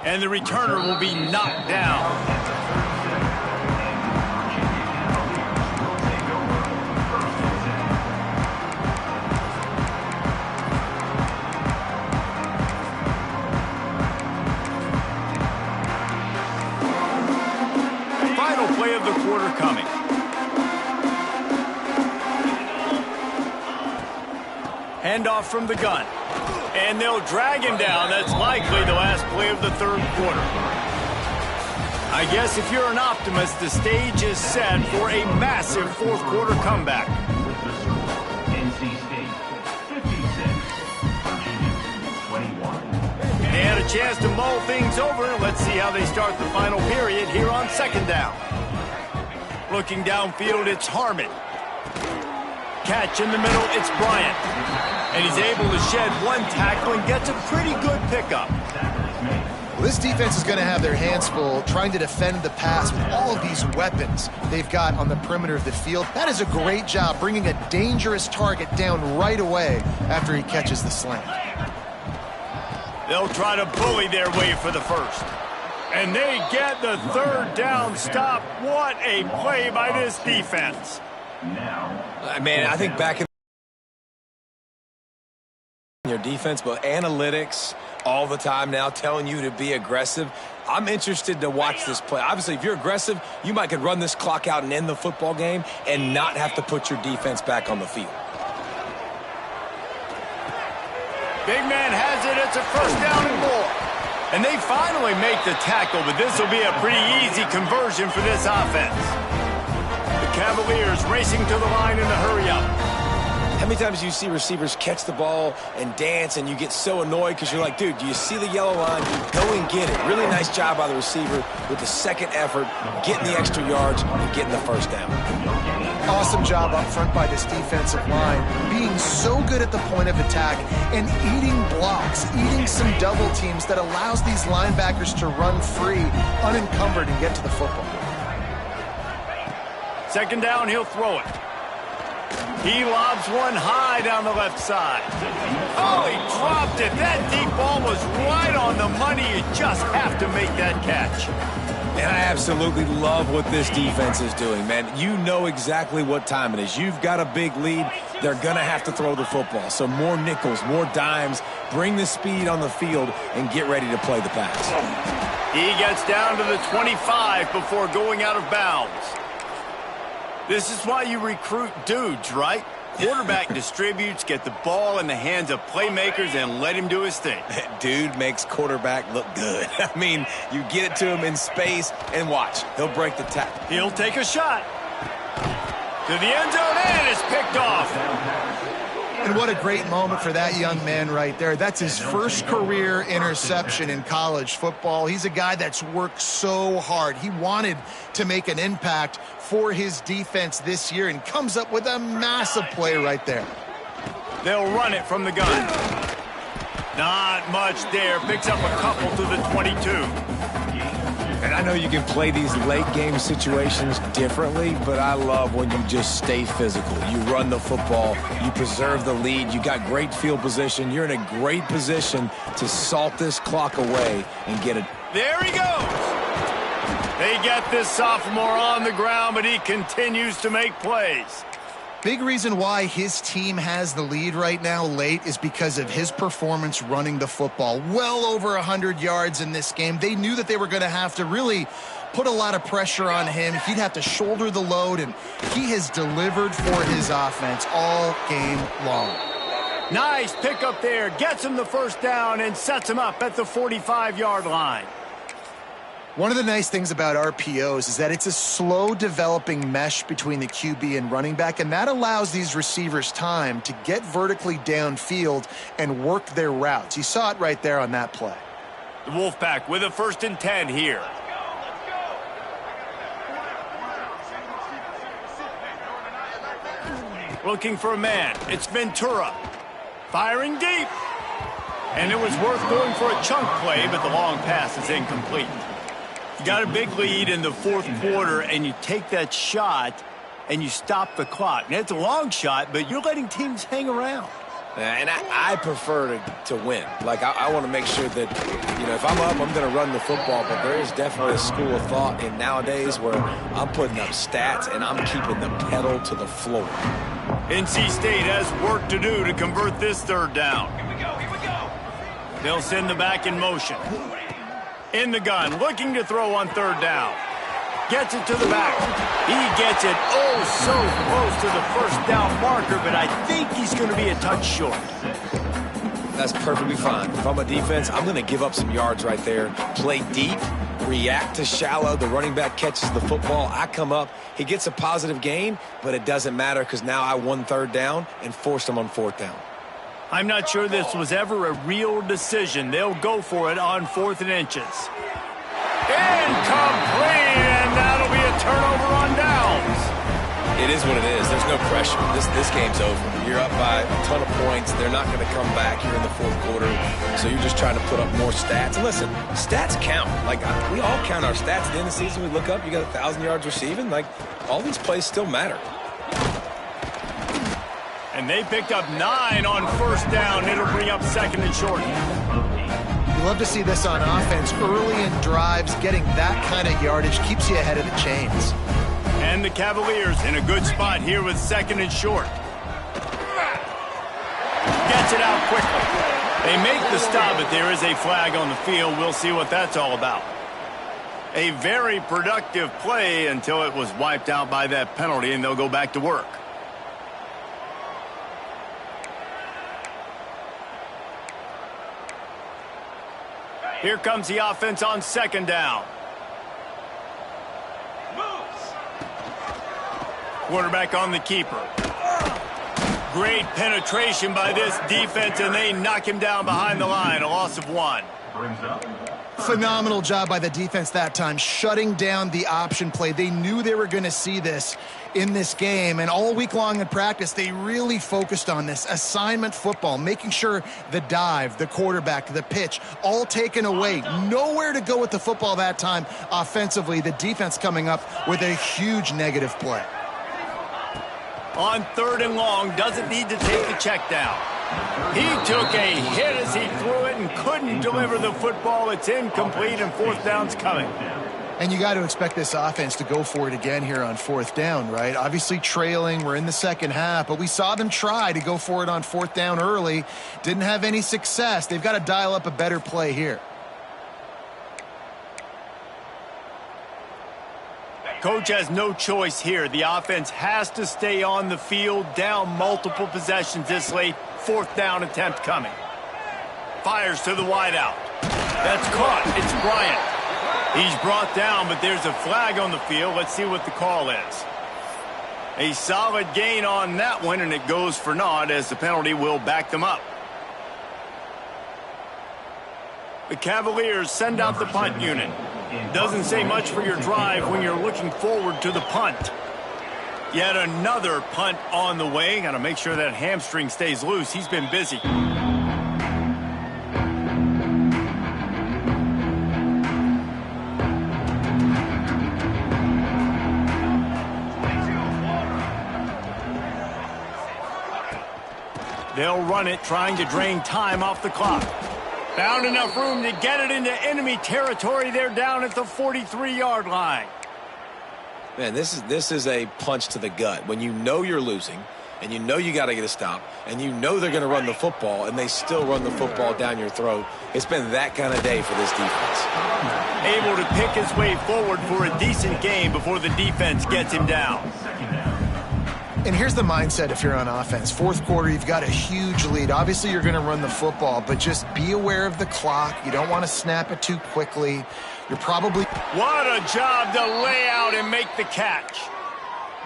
And the returner will be knocked down. Play of the quarter coming. Handoff from the gun. And they'll drag him down. That's likely the last play of the 3rd quarter. I guess if you're an optimist, the stage is set for a massive 4th quarter comeback. NC State 56, Virginia 21. They had a chance to mull things over. Let's see how they start the final period here on 2nd down. Looking downfield, it's Harmon. Catch in the middle, it's Bryant. And he's able to shed one tackle and gets a pretty good pickup. Well, this defense is going to have their hands full trying to defend the pass with all of these weapons they've got on the perimeter of the field. That is a great job bringing a dangerous target down right away after he catches the slant. They'll try to bully their way for the 1st. And they get the 3rd down stop. What a play by this defense. Man, I think back in your defense, but analytics all the time now telling you to be aggressive. I'm interested to watch this play. Obviously, if you're aggressive, you might could run this clock out and end the football game and not have to put your defense back on the field. Big man has it. It's a 1st down and more. And they finally make the tackle, but this will be a pretty easy conversion for this offense. The Cavaliers racing to the line in a hurry-up. How many times do you see receivers catch the ball and dance and you get so annoyed because you're like, dude, do you see the yellow line? Go and get it. Really nice job by the receiver with the 2nd effort, getting the extra yards and getting the 1st down. Awesome job up front by this defensive line, being so good at the point of attack and eating blocks, eating some double teams that allows these linebackers to run free, unencumbered, and get to the football. 2nd down, he'll throw it. He lobs one high down the left side. Oh, he dropped it. That deep ball was right on the money. You just have to make that catch. And I absolutely love what this defense is doing, man. You know exactly what time it is. You've got a big lead. They're going to have to throw the football. So more nickels, more dimes, bring the speed on the field, and get ready to play the pass. He gets down to the 25 before going out of bounds. This is why you recruit dudes, right? Quarterback distributes, get the ball in the hands of playmakers, and let him do his thing. Dude makes quarterback look good. I mean, you get it to him in space, and watch. He'll break the tackle. He'll take a shot. To the end zone, and it's picked off. And what a great moment for that young man right there. That's his first career interception in college football. He's a guy that's worked so hard. He wanted to make an impact for his defense this year and comes up with a massive play right there. They'll run it from the gun. Not much there. Picks up a couple to the 22. And I know you can play these late game situations differently, but I love when you just stay physical. You run the football, you preserve the lead, you got great field position, you're in a great position to salt this clock away and get it. There he goes. They get this sophomore on the ground, but he continues to make plays. Big reason why his team has the lead right now late is because of his performance running the football. Well over 100 yards in this game. They knew that they were going to have to really put a lot of pressure on him. He'd have to shoulder the load, and he has delivered for his offense all game long. Nice pickup there. Gets him the first down and sets him up at the 45-yard line. One of the nice things about RPOs is that it's a slow developing mesh between the QB and running back, and that allows these receivers time to get vertically downfield and work their routes. You saw it right there on that play. The Wolfpack with a 1st and 10 here. Looking for a man. It's Ventura. Firing deep. And it was worth going for a chunk play, but the long pass is incomplete. You got a big lead in the 4th quarter, and you take that shot, and you stop the clock. Now, it's a long shot, but you're letting teams hang around. And I prefer to win. Like, I want to make sure that, if I'm up, I'm going to run the football. But there is definitely a school of thought in nowadays where I'm putting up stats, and I'm keeping the pedal to the floor. NC State has work to do to convert this 3rd down. Here we go. They'll send the back in motion. In the gun, looking to throw on 3rd down. Gets it to the back. He gets it so close to the 1st down marker, but I think he's going to be a touch short. That's perfectly fine. If I'm a defense, I'm going to give up some yards right there. Play deep, react to shallow. The running back catches the football. I come up. He gets a positive gain, but it doesn't matter because now I won 3rd down and forced him on 4th down. I'm not sure this was ever a real decision. They'll go for it on 4th and inches. Incomplete, and that'll be a turnover on downs. It is what it is. There's no pressure. This game's over. You're up by a ton of points. They're not going to come back here in the 4th quarter, so you're just trying to put up more stats. And listen, stats count. Like, we all count our stats. At the end of the season, we look up, you got 1,000 yards receiving. Like, all these plays still matter. And they picked up 9 on 1st down. It'll bring up 2nd and short. You love to see this on offense. Early in drives, getting that kind of yardage keeps you ahead of the chains. And the Cavaliers in a good spot here with 2nd and short. Gets it out quickly. They make the stop, but there is a flag on the field. We'll see what that's all about. A very productive play until it was wiped out by that penalty, and they'll go back to work. Here comes the offense on 2nd down. Quarterback on the keeper. Great penetration by this defense, and they knock him down behind the line. A loss of 1. Phenomenal job by the defense that time, shutting down the option play. They knew they were going to see this in this game, and all week long in practice, they really focused on this assignment football, making sure the dive, the quarterback, the pitch, all taken away. Nowhere to go with the football that time offensively. The defense coming up with a huge negative play. On 3rd and long, doesn't need to take the check down. He took a hit as he threw it and couldn't deliver the football. It's incomplete, and 4th down's coming. And you got to expect this offense to go for it again here on 4th down, right? Obviously trailing, we're in the 2nd half, but we saw them try to go for it on 4th down early. Didn't have any success. They've got to dial up a better play here. Coach has no choice here. The offense has to stay on the field, down multiple possessions this late. 4th down attempt coming. Fires to the wideout. That's caught. It's Bryant. He's brought down, but there's a flag on the field. Let's see what the call is. A solid gain on that one, and it goes for naught as the penalty will back them up. The Cavaliers send out the punt unit. Doesn't say much for your drive when you're looking forward to the punt. Yet another punt on the way. Got to make sure that hamstring stays loose. He's been busy. They'll run it, trying to drain time off the clock. Found enough room to get it into enemy territory. They're down at the 43-yard line. Man, this is a punch to the gut. When you know you're losing, and you know you got to get a stop, and you know they're going to run the football, and they still run the football down your throat. It's been that kind of day for this defense. Able to pick his way forward for a decent game before the defense gets him down. And here's the mindset if you're on offense. Fourth quarter, you've got a huge lead. Obviously, you're going to run the football, but just be aware of the clock. You don't want to snap it too quickly. You're probably... What a job to lay out and make the catch.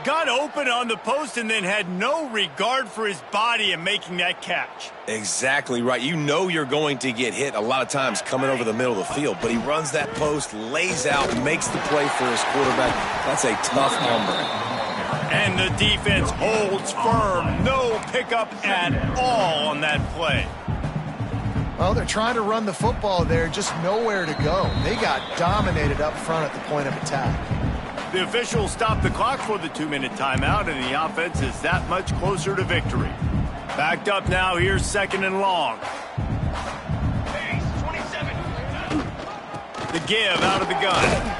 Got open on the post and then had no regard for his body in making that catch. Exactly right. You know you're going to get hit a lot of times coming over the middle of the field, but he runs that post, lays out, makes the play for his quarterback. That's a tough number. And the defense holds firm. No pickup at all on that play. Well, they're trying to run the football there, just nowhere to go. They got dominated up front at the point of attack. The officials stopped the clock for the 2-minute timeout, and the offense is that much closer to victory. Backed up now, here's 2nd and long. Pace, 27. The give out of the gun.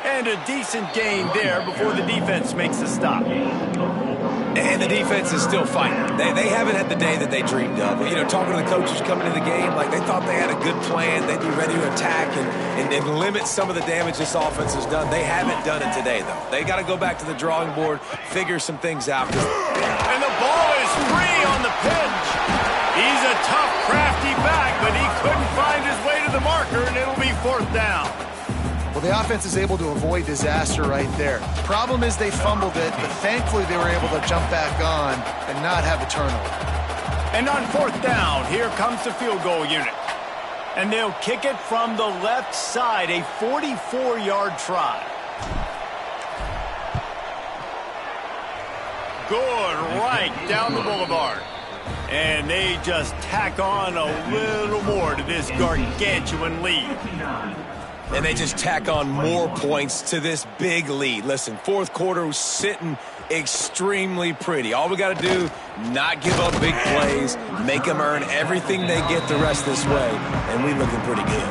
And a decent gain there before the defense makes the stop. And the defense is still fighting. They haven't had the day that they dreamed of. You know, talking to the coaches coming into the game, like they thought they had a good plan. They'd be ready to attack and limit some of the damage this offense has done. They haven't done it today, though. They got to go back to the drawing board, figure some things out. And the ball is free on the pitch. He's a tough, crafty back, but he couldn't find his way to the marker, and it'll be 4th down. Well, the offense is able to avoid disaster right there. Problem is they fumbled it, but thankfully they were able to jump back on and not have a turnover. And on 4th down, here comes the field goal unit. And they'll kick it from the left side, a 44-yard try. Good, right down the boulevard. And they just tack on a little more to this gargantuan lead. And they just tack on more points to this big lead. Listen, 4th quarter was sitting extremely pretty. All we got to do, not give up big plays, make them earn everything they get the rest this way, and we're looking pretty good.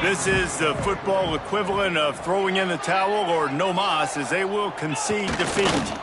This is the football equivalent of throwing in the towel or no mas, as they will concede defeat.